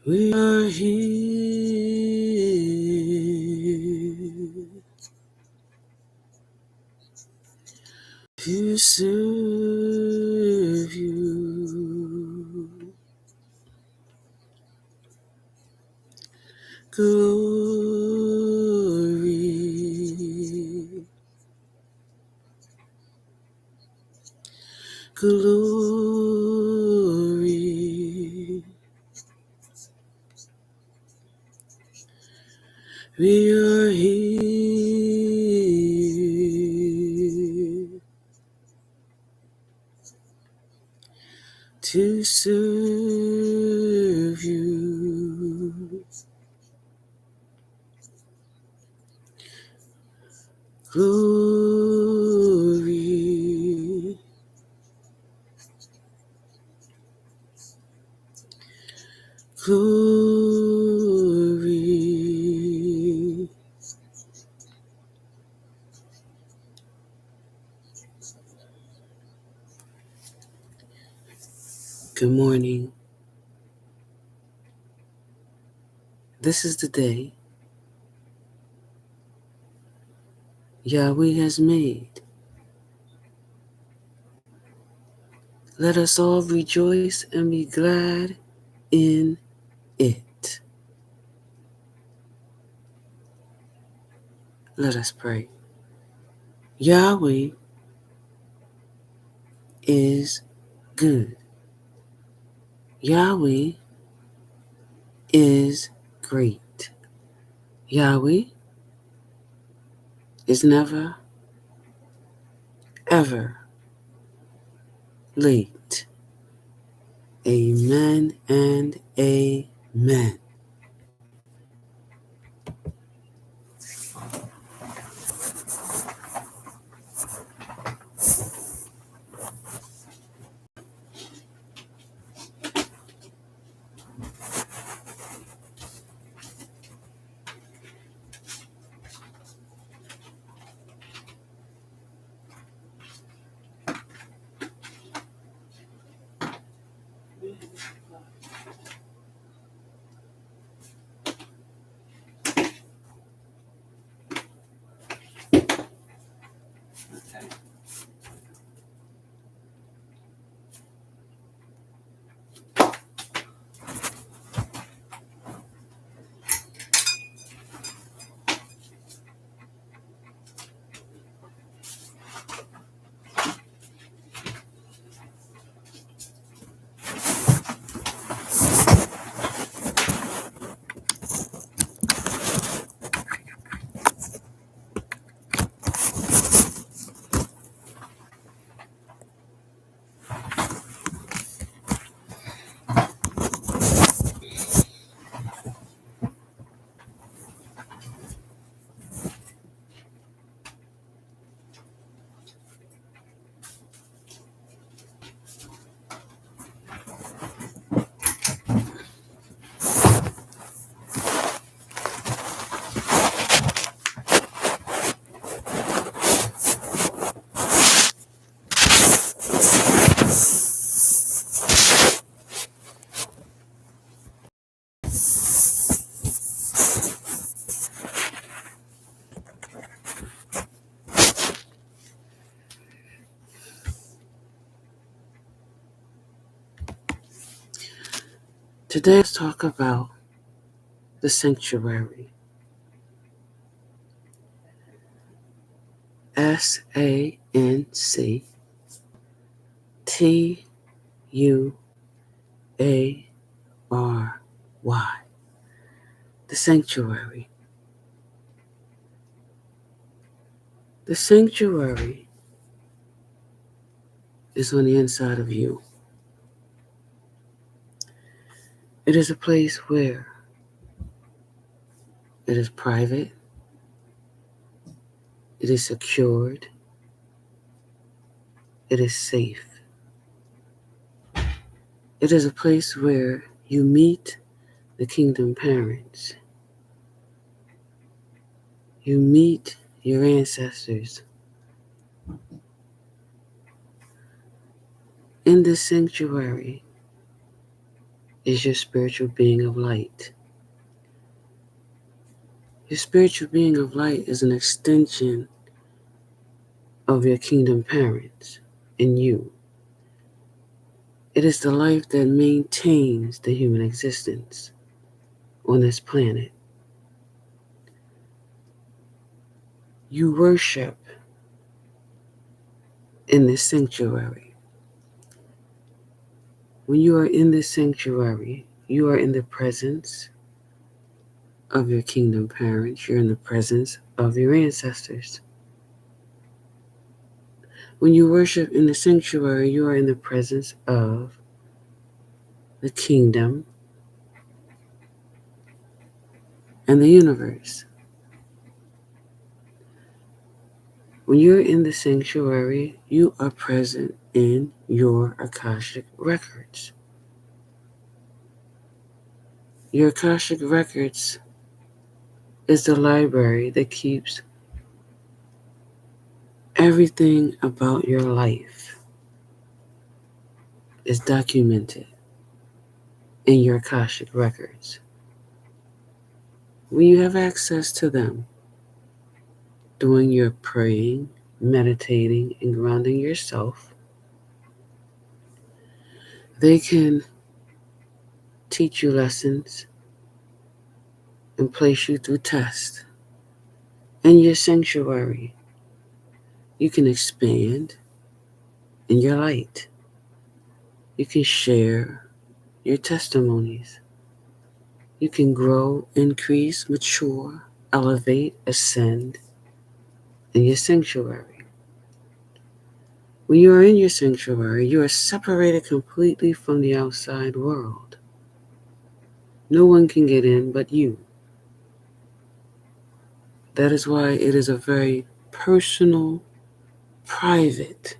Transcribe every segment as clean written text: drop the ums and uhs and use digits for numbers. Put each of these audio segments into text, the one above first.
We are here to serve you. Glory, glory. We are here to serve you. Glory, glory. Good morning. This is the day Yahweh has made. Let us all rejoice and be glad in it. Let us pray. Yahweh is good. Yahweh is great. Yahweh is never, ever late. Amen and amen. Today let's talk about the sanctuary. SANCTUARY. The sanctuary. The sanctuary is on the inside of you. It is a place where it is private, it is secured, it is safe. It is a place where you meet the kingdom parents. You meet your ancestors. In this sanctuary, is your spiritual being of light. Your spiritual being of light is an extension of your kingdom parents in you. It is the life that maintains the human existence on this planet. You worship in this sanctuary. When you are in this sanctuary, you are in the presence of your kingdom parents. You're in the presence of your ancestors. When you worship in the sanctuary, you are in the presence of the kingdom and the universe. When you're in the sanctuary, you are present in your Akashic records. Your Akashic records is the library that keeps everything about your life is documented in your Akashic records. When you have access to them, doing your praying, meditating, and grounding yourself, they can teach you lessons and place you through tests. In your sanctuary, you can expand in your light. You can share your testimonies. You can grow, increase, mature, elevate, ascend in your sanctuary. When you are in your sanctuary, you are separated completely from the outside world. No one can get in but you. That is why it is a very personal, private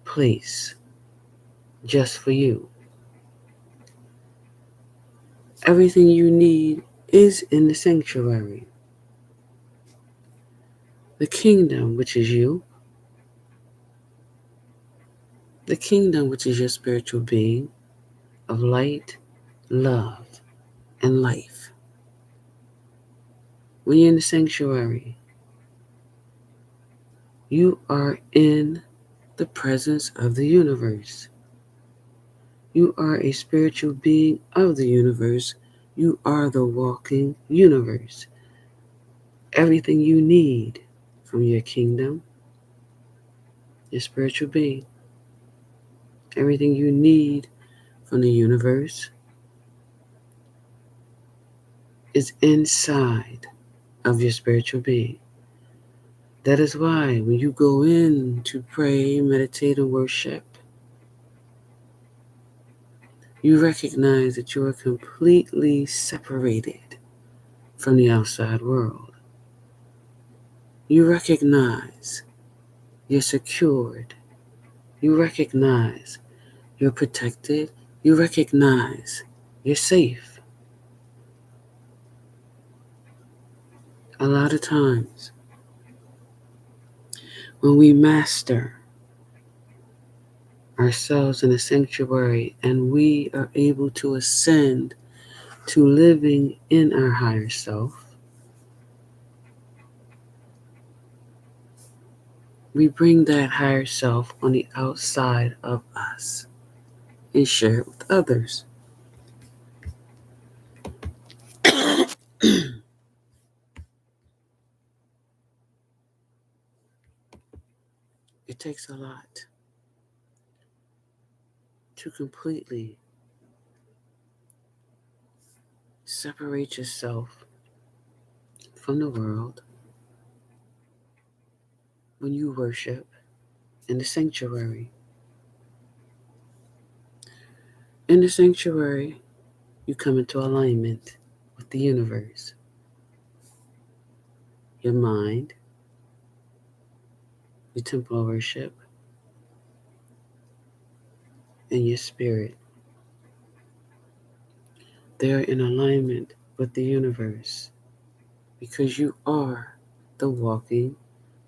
place just for you. Everything you need is in the sanctuary. The kingdom, which is you, the kingdom, which is your spiritual being of light, love, and life. When you're in the sanctuary, you are in the presence of the universe. You are a spiritual being of the universe. You are the walking universe. Everything you need from your kingdom, your spiritual being, everything you need from the universe is inside of your spiritual being. That is why when you go in to pray, meditate, and worship, you recognize that you are completely separated from the outside world. You recognize you're secured. You recognize you're protected. You recognize you're safe. A lot of times, when we master ourselves in a sanctuary and we are able to ascend to living in our higher self, we bring that higher self on the outside of us and share it with others. It takes a lot to completely separate yourself from the world when you worship in the sanctuary. In the sanctuary, you come into alignment with the universe, your mind, your temple of worship, and your spirit. They are in alignment with the universe because you are the walking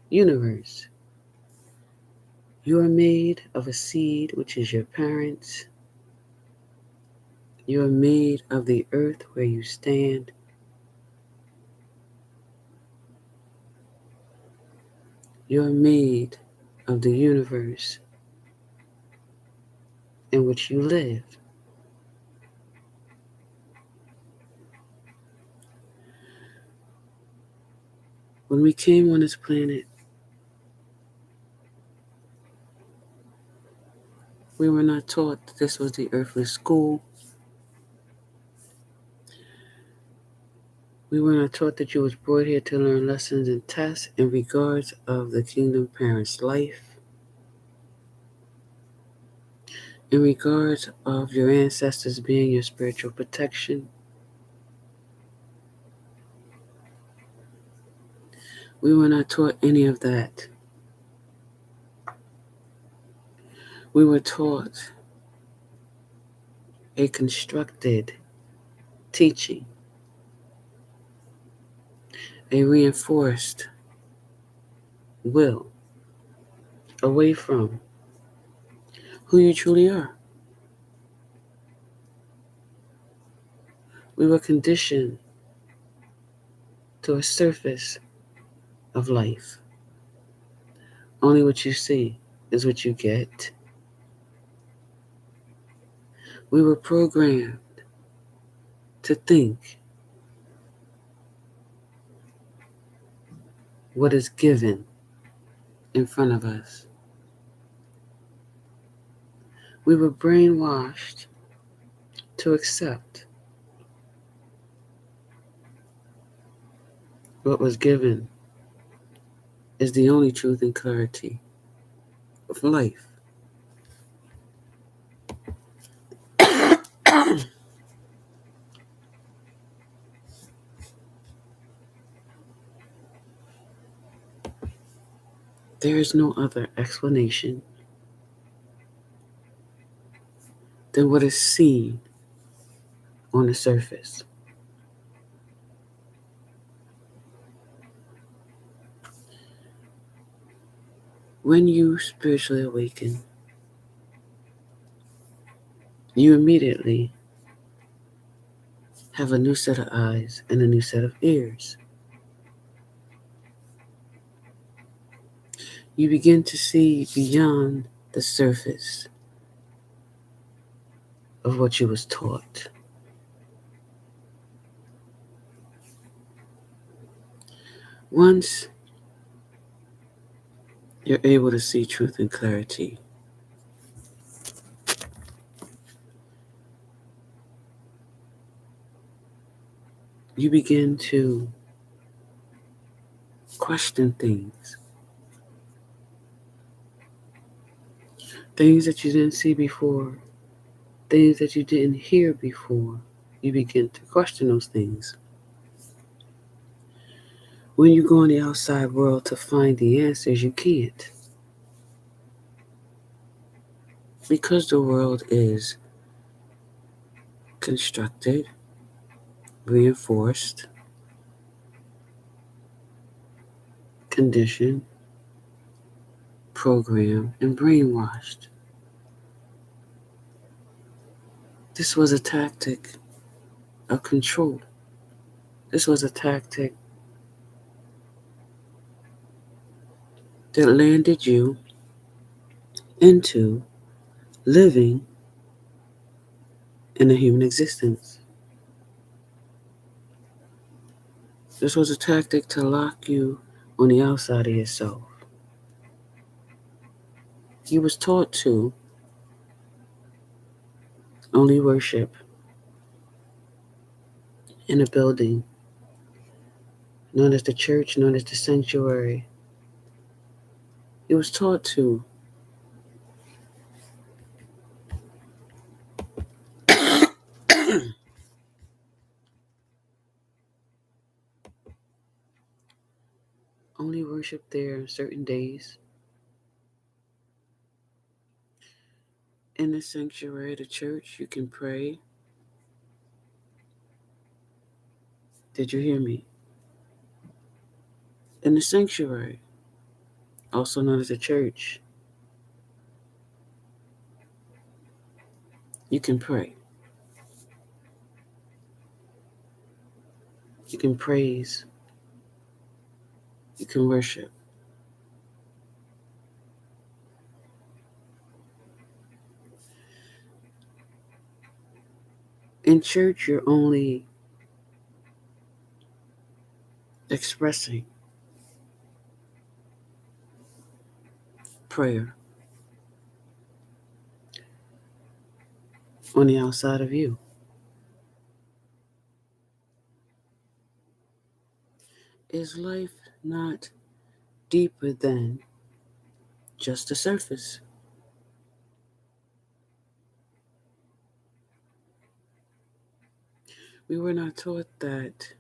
universe. You are made of a seed, which is your parents, You are made of the earth where you stand. You are made of the universe in which you live. When we came on this planet, we were not taught that this was the earthly school. We were not taught that you was brought here to learn lessons and tests in regards of the kingdom parent's life, in regards of your ancestors being your spiritual protection. We were not taught any of that. We were taught a constructed teaching, a reinforced will away from who you truly are. We were conditioned to a surface of life. Only what you see is what you get. We were programmed to think what is given in front of us. We were brainwashed to accept what was given is the only truth and clarity of life. There is no other explanation than what is seen on the surface. When you spiritually awaken, you immediately have a new set of eyes and a new set of ears. You begin to see beyond the surface of what you was taught. Once you're able to see truth and clarity, you begin to question things. Things that you didn't see before, things that you didn't hear before. You begin to question those things. When you go in the outside world to find the answers, you can't. Because the world is constructed, reinforced, conditioned, programmed, and brainwashed. This was a tactic of control. This was a tactic that landed you into living in a human existence. This was a tactic to lock you on the outside of yourself. You was taught to only worship in a building known as the church, known as the sanctuary. You was taught to only worship there on certain days. In the sanctuary, the church, you can pray. Did you hear me? In the sanctuary, also known as the church, you can pray. You can praise. You can worship. In church, you're only expressing prayer on the outside of you. Is life not deeper than just the surface? We were not taught that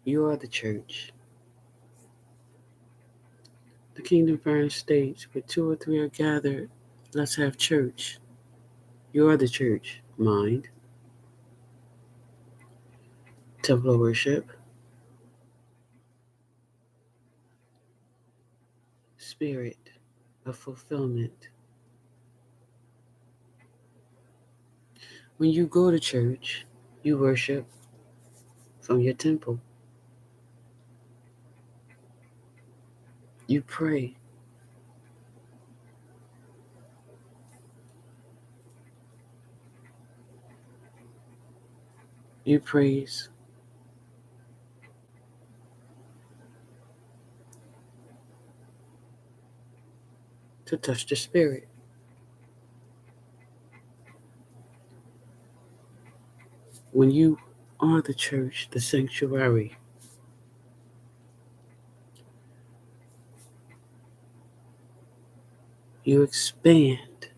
you are the church. The kingdom parent states, where two or three are gathered, let's have church. You are the church. Mind, temple of worship, spirit of fulfillment. When you go to church, you worship from your temple. You pray. You praise. To touch the spirit. When you are the church, the sanctuary, you expand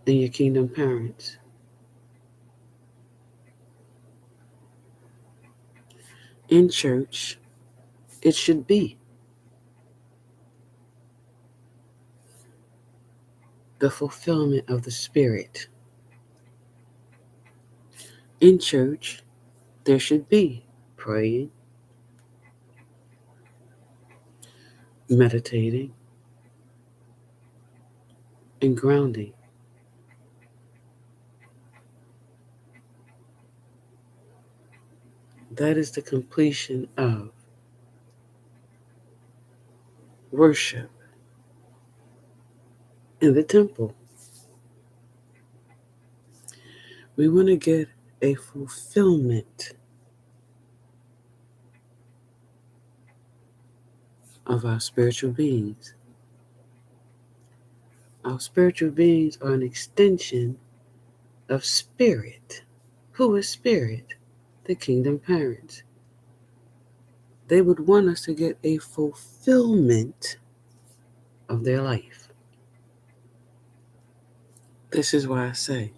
in your kingdom parents. In church, it should be the fulfillment of the spirit. In church, there should be praying, meditating, and grounding. That is the completion of worship in the temple. We want to get a fulfillment of our spiritual beings. Our spiritual beings are an extension of spirit. Who is spirit? The kingdom parents. They would want us to get a fulfillment of their life. This is why I say,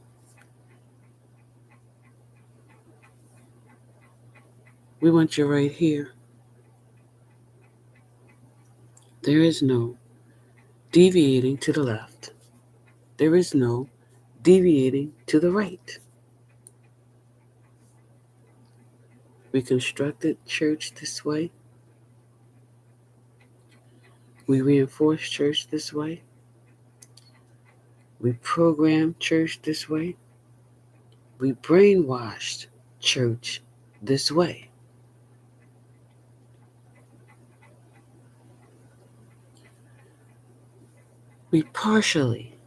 we want you right here. There is no deviating to the left. There is no deviating to the right. We constructed church this way. We reinforce church this way. We program church this way. We brainwashed church this way. We partially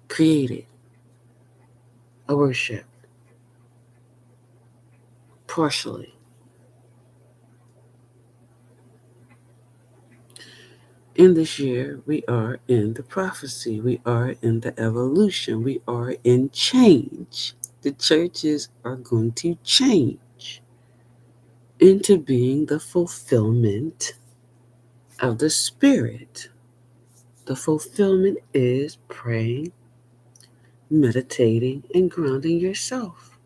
created a worship. Partially. In this year, we are in the prophecy. We are in the evolution. We are in change. The churches are going to change into being the fulfillment of the Spirit. The fulfillment is praying, meditating, and grounding yourself.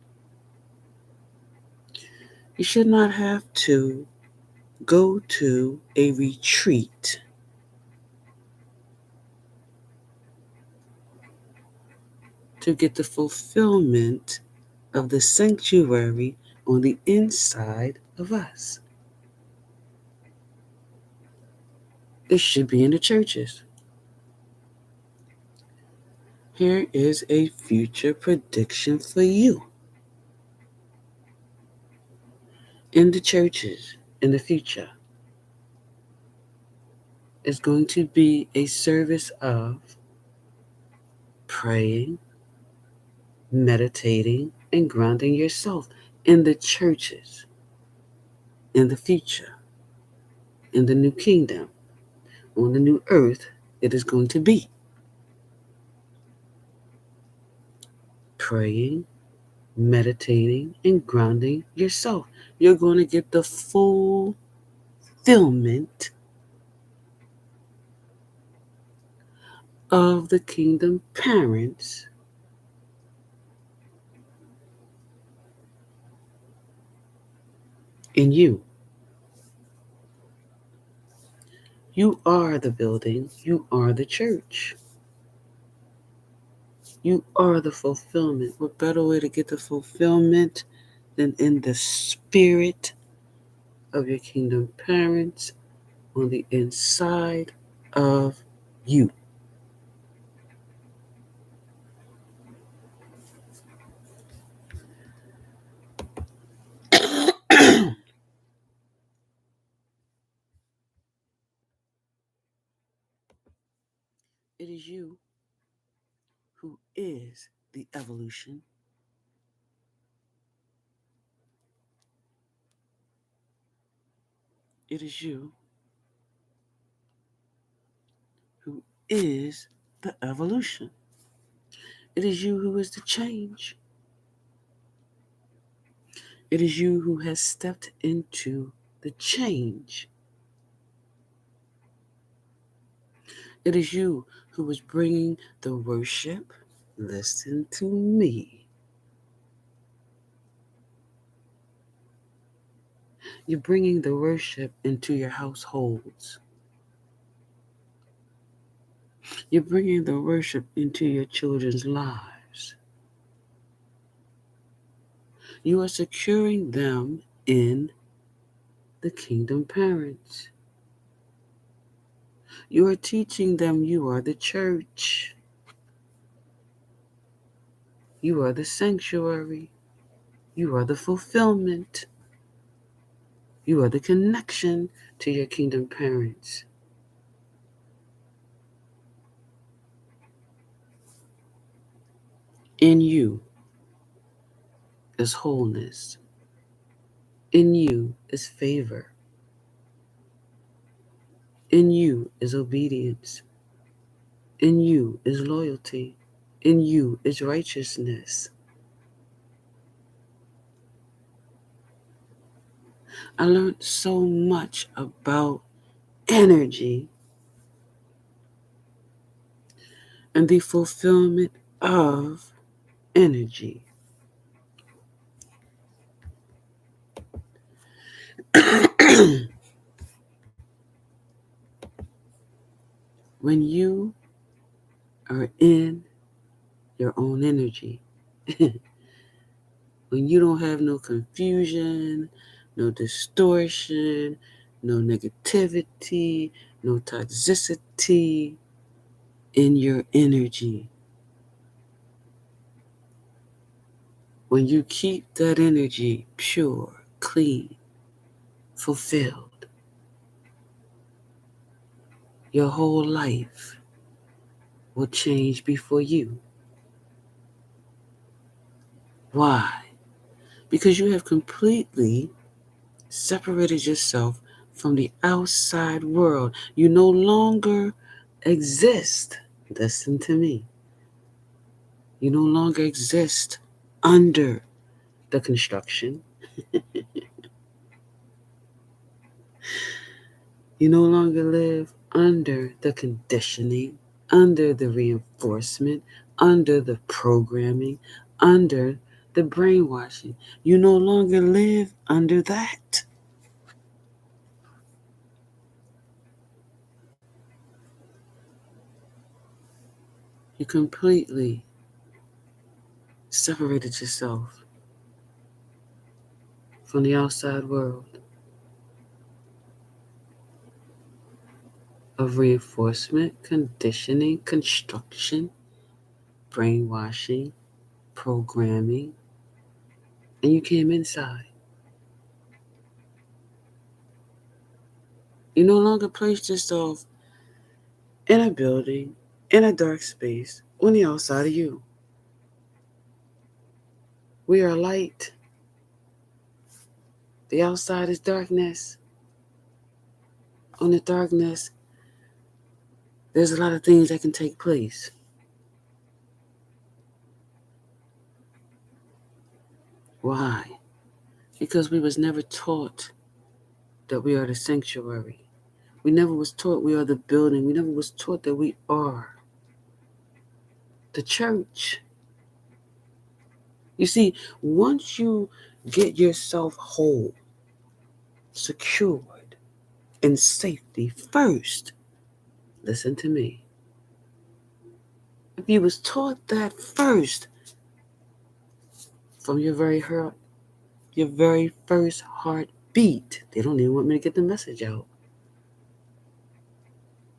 You should not have to go to a retreat to get the fulfillment of the sanctuary on the inside of us. This should be in the churches. Here is a future prediction for you. In the churches in the future is going to be a service of praying, meditating, and grounding yourself in the churches in the future, in the new kingdom, on the new earth. It is going to be praying, meditating, and grounding yourself. You're going to get the fulfillment of the kingdom parents in you. You are the building, you are the church. You are the fulfillment. What better way to get the fulfillment than in the spirit of your kingdom parents on the inside of you? It is you who is the evolution. It is you who is the evolution. It is you who is the change. It is you who has stepped into the change. It is you who is bringing the worship. Listen to me. You're bringing the worship into your households. You're bringing the worship into your children's lives. You are securing them in the kingdom parents. You are teaching them you are the church. You are the sanctuary. You are the fulfillment. You are the connection to your kingdom parents. In you is wholeness. In you is favor. In you is obedience. In you is loyalty. In you is righteousness. I learned so much about energy and the fulfillment of energy. When you are in your own energy, when you don't have no confusion, no distortion, no negativity, no toxicity in your energy, when you keep that energy pure, clean, fulfilled, your whole life will change before you. Why? Because you have completely separated yourself from the outside world. You no longer exist. Listen to me. You no longer exist under the construction. You no longer live under the conditioning, under the reinforcement, under the programming, under the brainwashing. You no longer live under that. You completely separated yourself from the outside world of reinforcement, conditioning, construction, brainwashing, programming, and you came inside. You no longer place yourself in a building, in a dark space, on the outside of you. We are light. The outside is darkness. On the darkness, there's a lot of things that can take place. Why? Because we was never taught that we are the sanctuary. We never was taught we are the building. We never was taught that we are the church. You see, once you get yourself whole, secured, in safety first, listen to me. If you was taught that first from your very heart, your very first heartbeat, they don't even want me to get the message out.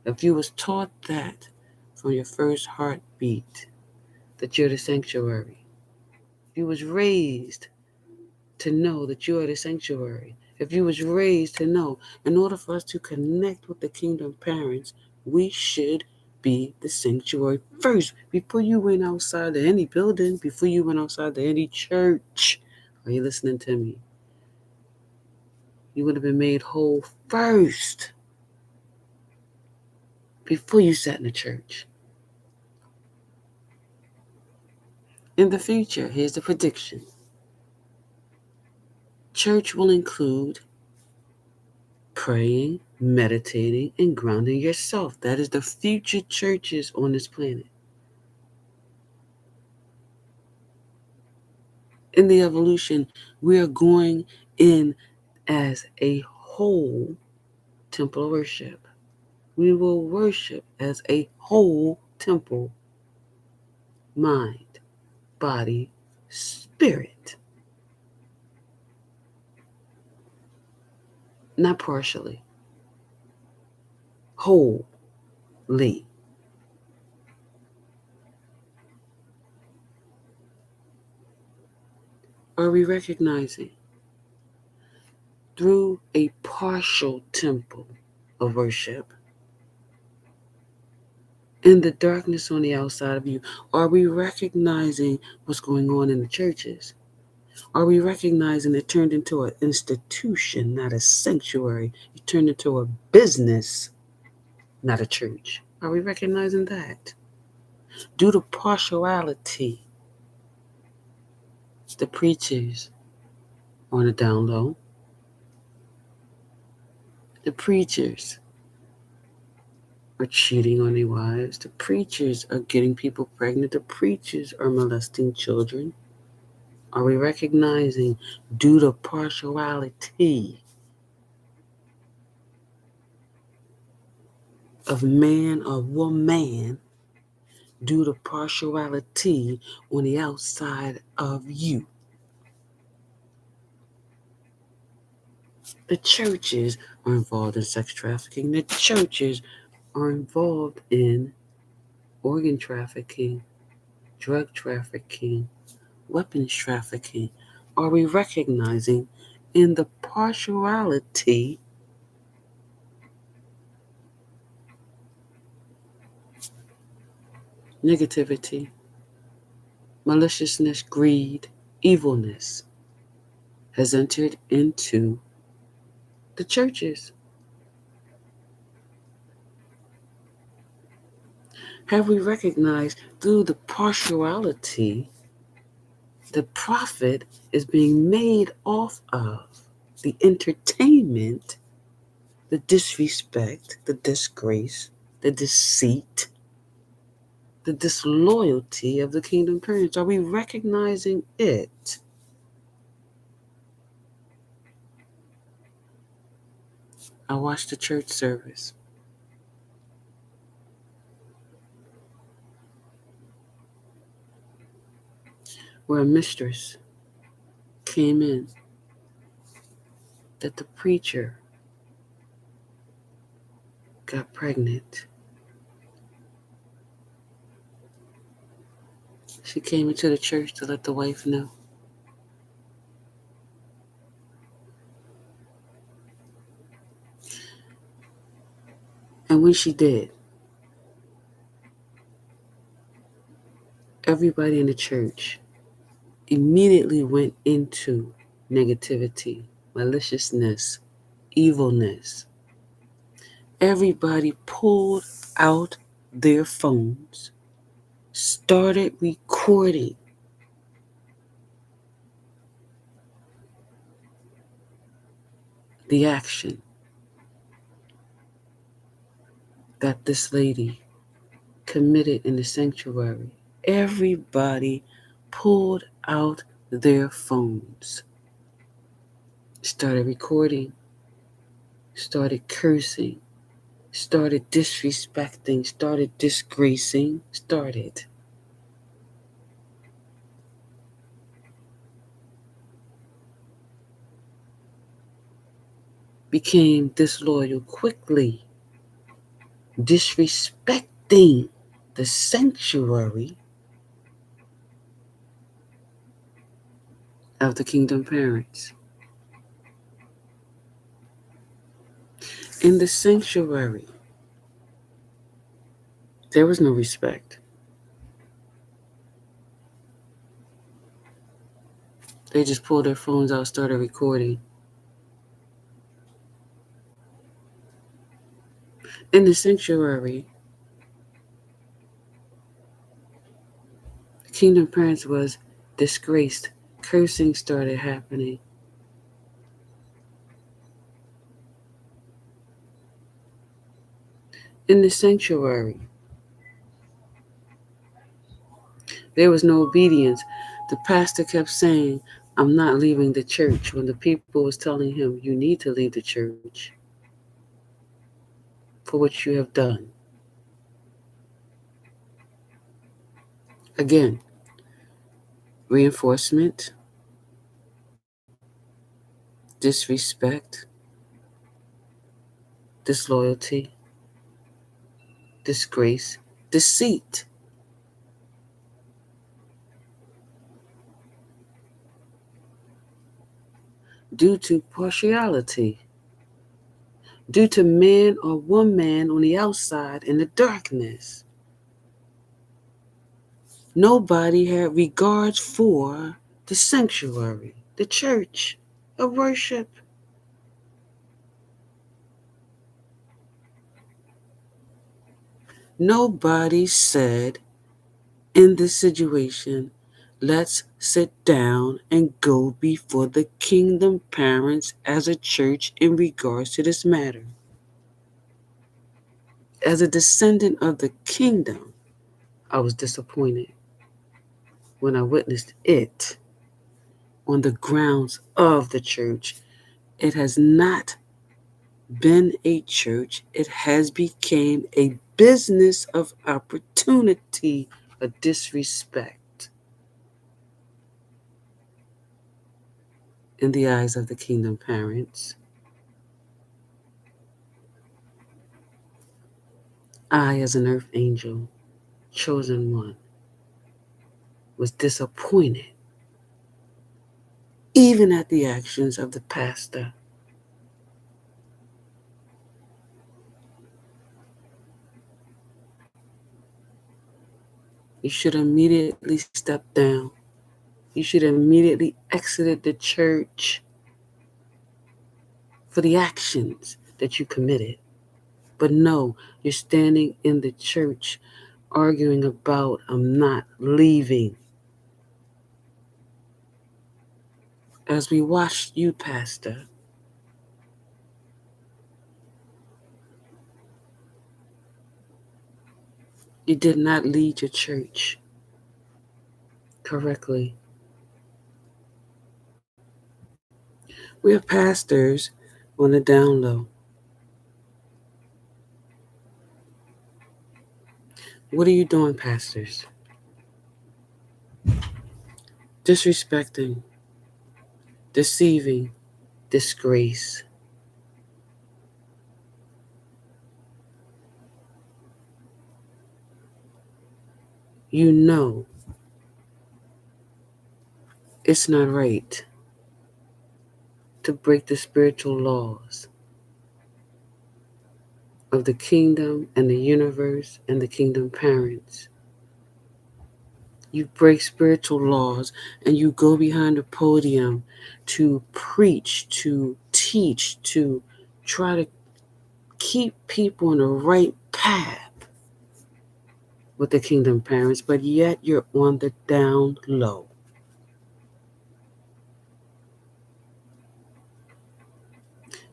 If you was taught that from your first heartbeat, that you're the sanctuary, if you was raised to know that you are the sanctuary, if you was raised to know, in order for us to connect with the kingdom parents, we should be the sanctuary first. Before you went outside to any building, before you went outside to any church, are you listening to me? You would have been made whole first before you sat in the church. In the future, here's the prediction. Church will include praying, meditating, and grounding yourself. That is the future churches on this planet. In the evolution, we are going in as a whole temple of worship. We will worship as a whole temple, mind, body, spirit. Not partially, wholly. Are we recognizing through a partial temple of worship, in the darkness on the outside of you, are we recognizing what's going on in the churches? Are we recognizing it turned into an institution, not a sanctuary? It turned into a business, not a church. Are we recognizing that? Due to partiality, the preachers on the down low, the preachers are cheating on their wives. The preachers are getting people pregnant. The preachers are molesting children. Are we recognizing due to partiality of man or woman, due to partiality on the outside of you? The churches are involved in sex trafficking. The churches are involved in organ trafficking, drug trafficking, weapons trafficking. Are we recognizing in the partiality negativity, maliciousness, greed, evilness has entered into the churches? Have we recognized through the partiality the profit is being made off of the entertainment, the disrespect, the disgrace, the deceit, the disloyalty of the kingdom parents? Are we recognizing it? I watched the church service where a mistress came in that the preacher got pregnant. She came into the church to let the wife know. And when she did, everybody in the church immediately went into negativity, maliciousness, evilness. Everybody pulled out their phones, started recording the action that this lady committed in the sanctuary. Everybody pulled out their phones, started recording, started cursing, started disrespecting, started disgracing, became disloyal quickly, disrespecting the sanctuary of the kingdom parents. In the sanctuary, there was no respect. They just pulled their phones out, started recording. In the sanctuary, the kingdom parents was disgraced. Cursing started happening. In the sanctuary, there was no obedience. The pastor kept saying, I'm not leaving the church, when the people was telling him, you need to leave the church for what you have done. Again, reinforcement, disrespect, disloyalty, disgrace, deceit. Due to partiality, due to man or woman on the outside in the darkness. Nobody had regards for the sanctuary, the church of worship. Nobody said in this situation, let's sit down and go before the kingdom parents as a church in regards to this matter. As a descendant of the kingdom, I was disappointed when I witnessed it on the grounds of the church. It has not been a church. It has become a business of opportunity, a disrespect in the eyes of the kingdom parents. I, as an earth angel, chosen one, was disappointed even at the actions of the pastor. You should immediately step down. You should immediately exit the church for the actions that you committed. But no, you're standing in the church arguing about, I'm not leaving. As we watched you, Pastor, you did not lead your church correctly. We are pastors on the down low. What are you doing, pastors? Disrespecting, deceiving, disgrace. You know It's not right to break the spiritual laws of the kingdom and the universe and the kingdom parents. You break spiritual laws and you go behind the podium to preach, to teach, to try to keep people on the right path with the kingdom parents, but yet you're on the down low.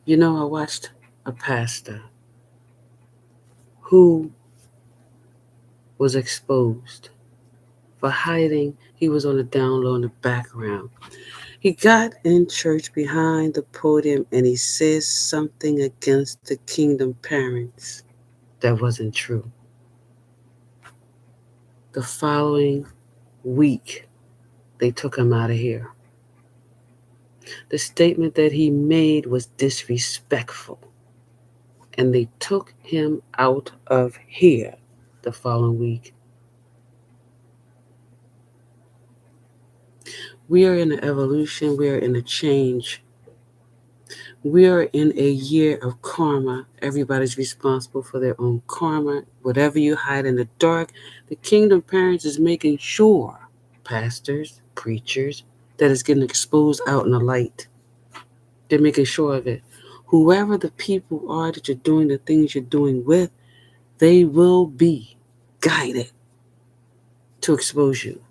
You know, I watched a pastor who was exposed for hiding. He was on the down low in the background. He got in church behind the podium and he says something against the kingdom parents that wasn't true. The following week, they took him out of here. The statement that he made was disrespectful, and they took him out of here the following week. We are in an evolution, we are in a change. We are in a year of karma. Everybody's responsible for their own karma. Whatever you hide in the dark, the kingdom parents is making sure, pastors, preachers, that it's getting exposed out in the light. They're making sure of it. Whoever the people are that you're doing the things you're doing with, they will be guided to expose you.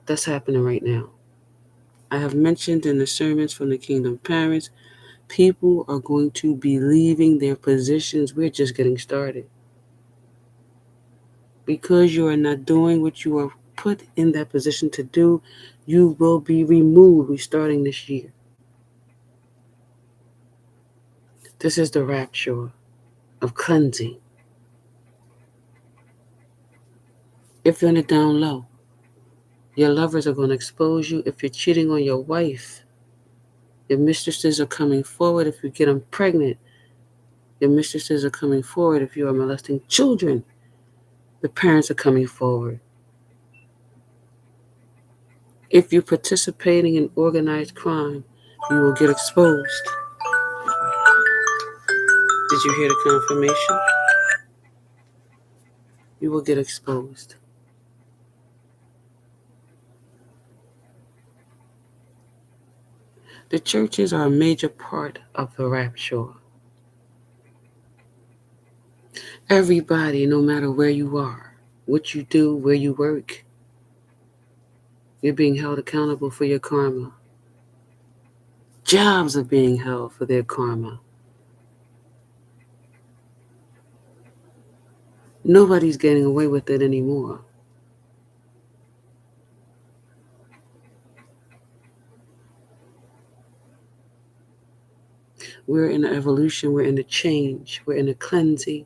That's happening right now. I have mentioned in the sermons from the kingdom parents, people are going to be leaving their positions. We're just getting started. Because you are not doing what you are put in that position to do, you will be removed starting this year. This is the rapture of cleansing. If you're in the down low, your lovers are going to expose you. If you're cheating on your wife, your mistresses are coming forward. If you get them pregnant, your mistresses are coming forward. If you are molesting children, the parents are coming forward. If you're participating in organized crime, you will get exposed. Did you hear the confirmation? You will get exposed. The churches are a major part of the rapture. Everybody, no matter where you are, what you do, where you work, you're being held accountable for your karma. Jobs are being held for their karma. Nobody's getting away with it anymore. We're in an evolution, we're in a change, we're in a cleansing,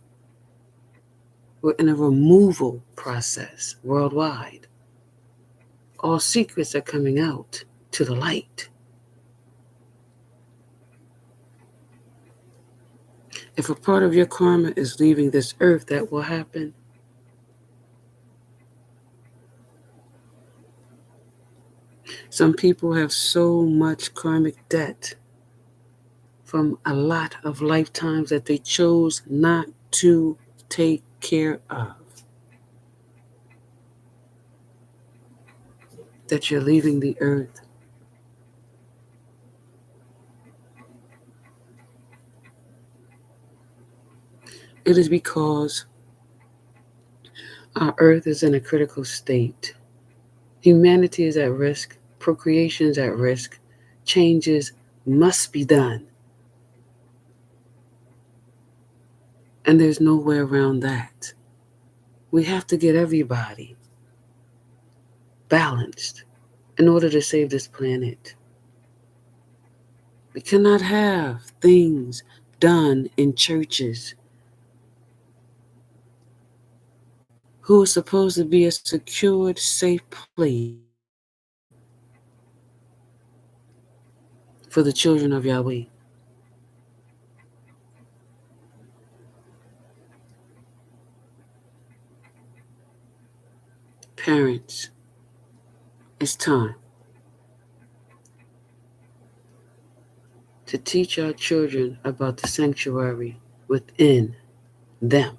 we're in a removal process worldwide. All secrets are coming out to the light. If a part of your karma is leaving this earth, that will happen. Some people have so much karmic debt from a lot of lifetimes that they chose not to take care of, that you're leaving the earth. It is because our earth is in a critical state. Humanity is at risk, procreation is at risk, changes must be done. And there's no way around that. We have to get everybody balanced in order to save this planet. We cannot have things done in churches who is supposed to be a secured, safe place for the children of Yahweh. Parents, it's time. to teach our children about the sanctuary within them.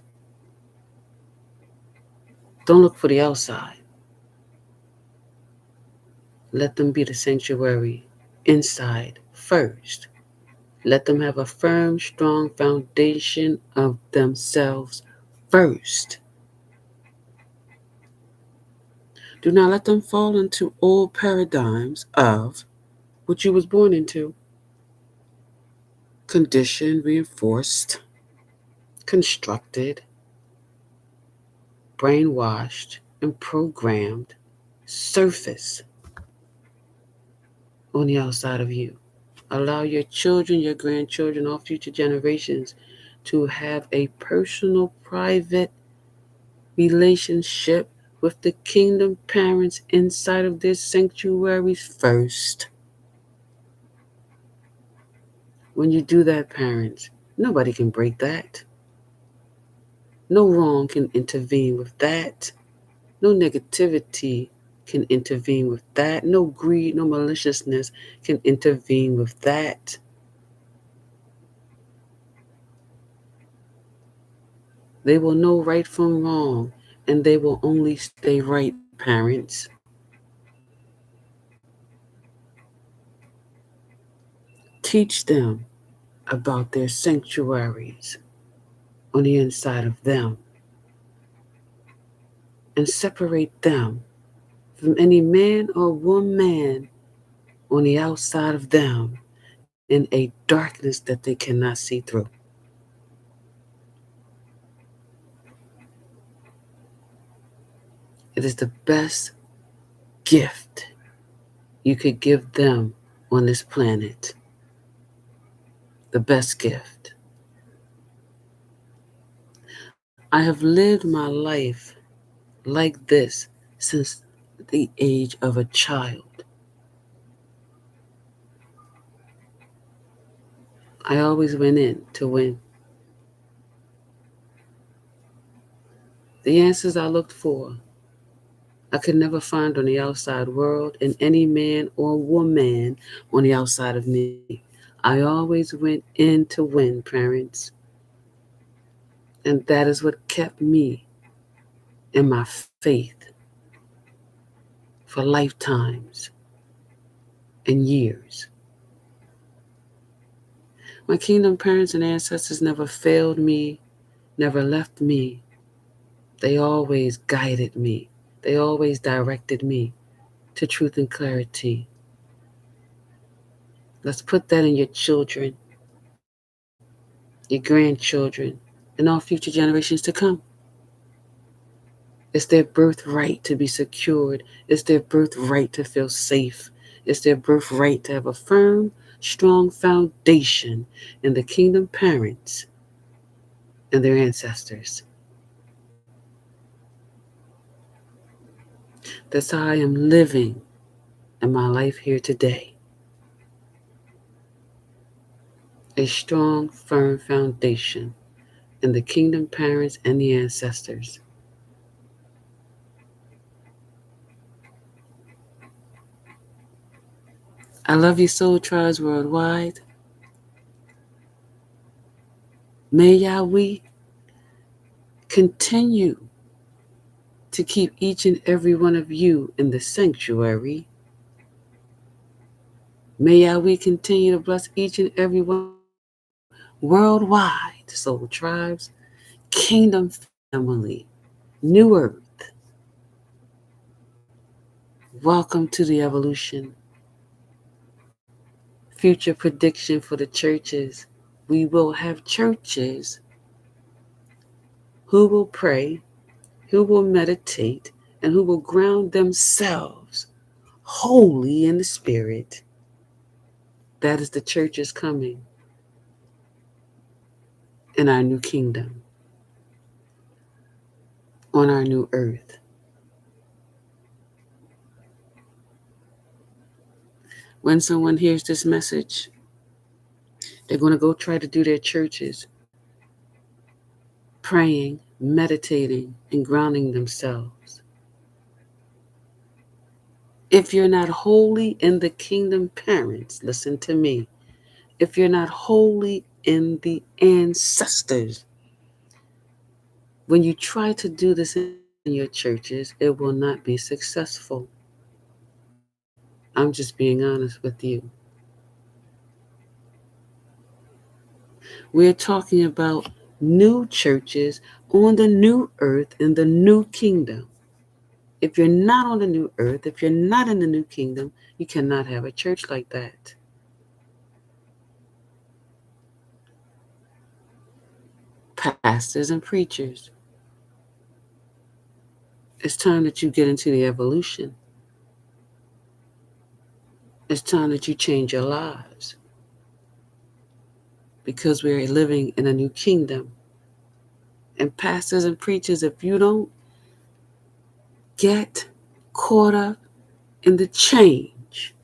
Don't look for the outside. Let them be the sanctuary inside first. Let them have a firm, strong foundation of themselves first. Do not let them fall into old paradigms of what you was born into. Conditioned, reinforced, constructed, brainwashed, and programmed surface on the outside of you. Allow your children, your grandchildren, all future generations to have a personal, private relationship with the kingdom parents inside of their sanctuaries first. When you do that, parents, nobody can break that. No wrong can intervene with that. No negativity can intervene with that. No greed, no maliciousness can intervene with that. They will know right from wrong, and they will only stay right, parents. Teach them about their sanctuaries on the inside of them and separate them from any man or woman on the outside of them in a darkness that they cannot see through. It is the best gift you could give them on this planet. The best gift. I have lived my life like this since the age of a child. I always went in to win. The answers I looked for, I could never find on the outside world in any man or woman on the outside of me. I always went in to win, parents. And that is what kept me in my faith for lifetimes and years. My kingdom parents and ancestors never failed me, never left me. They always guided me. They always directed me to truth and clarity. Let's put that in your children, your grandchildren, and all future generations to come. It's their birthright to be secured. It's their birthright to feel safe. It's their birthright to have a firm, strong foundation in the kingdom parents and their ancestors. That's how I am living in my life here today. A strong, firm foundation in the kingdom parents and the ancestors. I love you, soul tribes worldwide. May Yahweh continue to keep each and every one of you in the sanctuary. May Yahweh continue to bless each and every one of you worldwide, soul tribes, kingdom family, new earth. Welcome to the evolution. Future prediction for the churches. We will have churches who will pray, who will meditate, and who will ground themselves wholly in the spirit. That is the churches coming in our new kingdom, on our new earth. When someone hears this message, they're going to go try to do their churches, praying, meditating, and grounding themselves. If you're not wholly in the kingdom parents, listen to me. if you're not holy in the ancestors, when you try to do this in your churches, it will not be successful. I'm just being honest with you. We're talking about new churches on the new earth in the new kingdom. If you're not on the new earth, if you're not in the new kingdom, you cannot have a church like that. Pastors and preachers, it's time that you get into the evolution. It's time that you change your lives because we're living in a new kingdom. And pastors and preachers, if you don't get caught up in the change,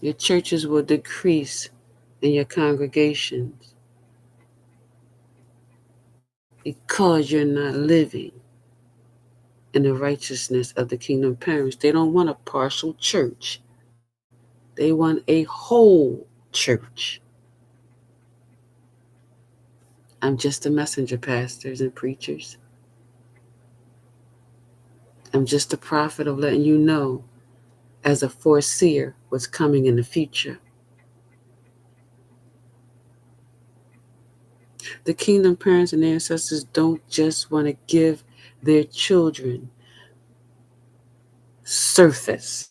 your churches will decrease in your congregations because you're not living in the righteousness of the kingdom parents. They don't want a partial church, they want a whole church. I'm just a messenger, pastors and preachers. I'm just a prophet of letting you know, as a foreseer, what's coming in the future. The kingdom parents and ancestors don't just want to give their children surface,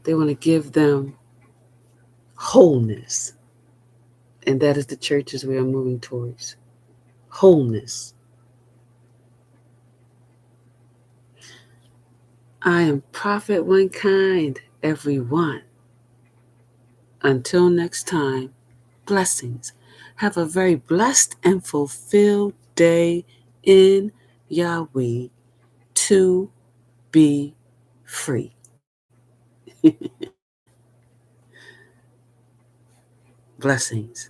they want to give them wholeness. And that is the churches we are moving towards wholeness. I am Prophet One Kind, everyone. Until next time, blessings. Have a very blessed and fulfilled day in Yahweh to be free. Blessings.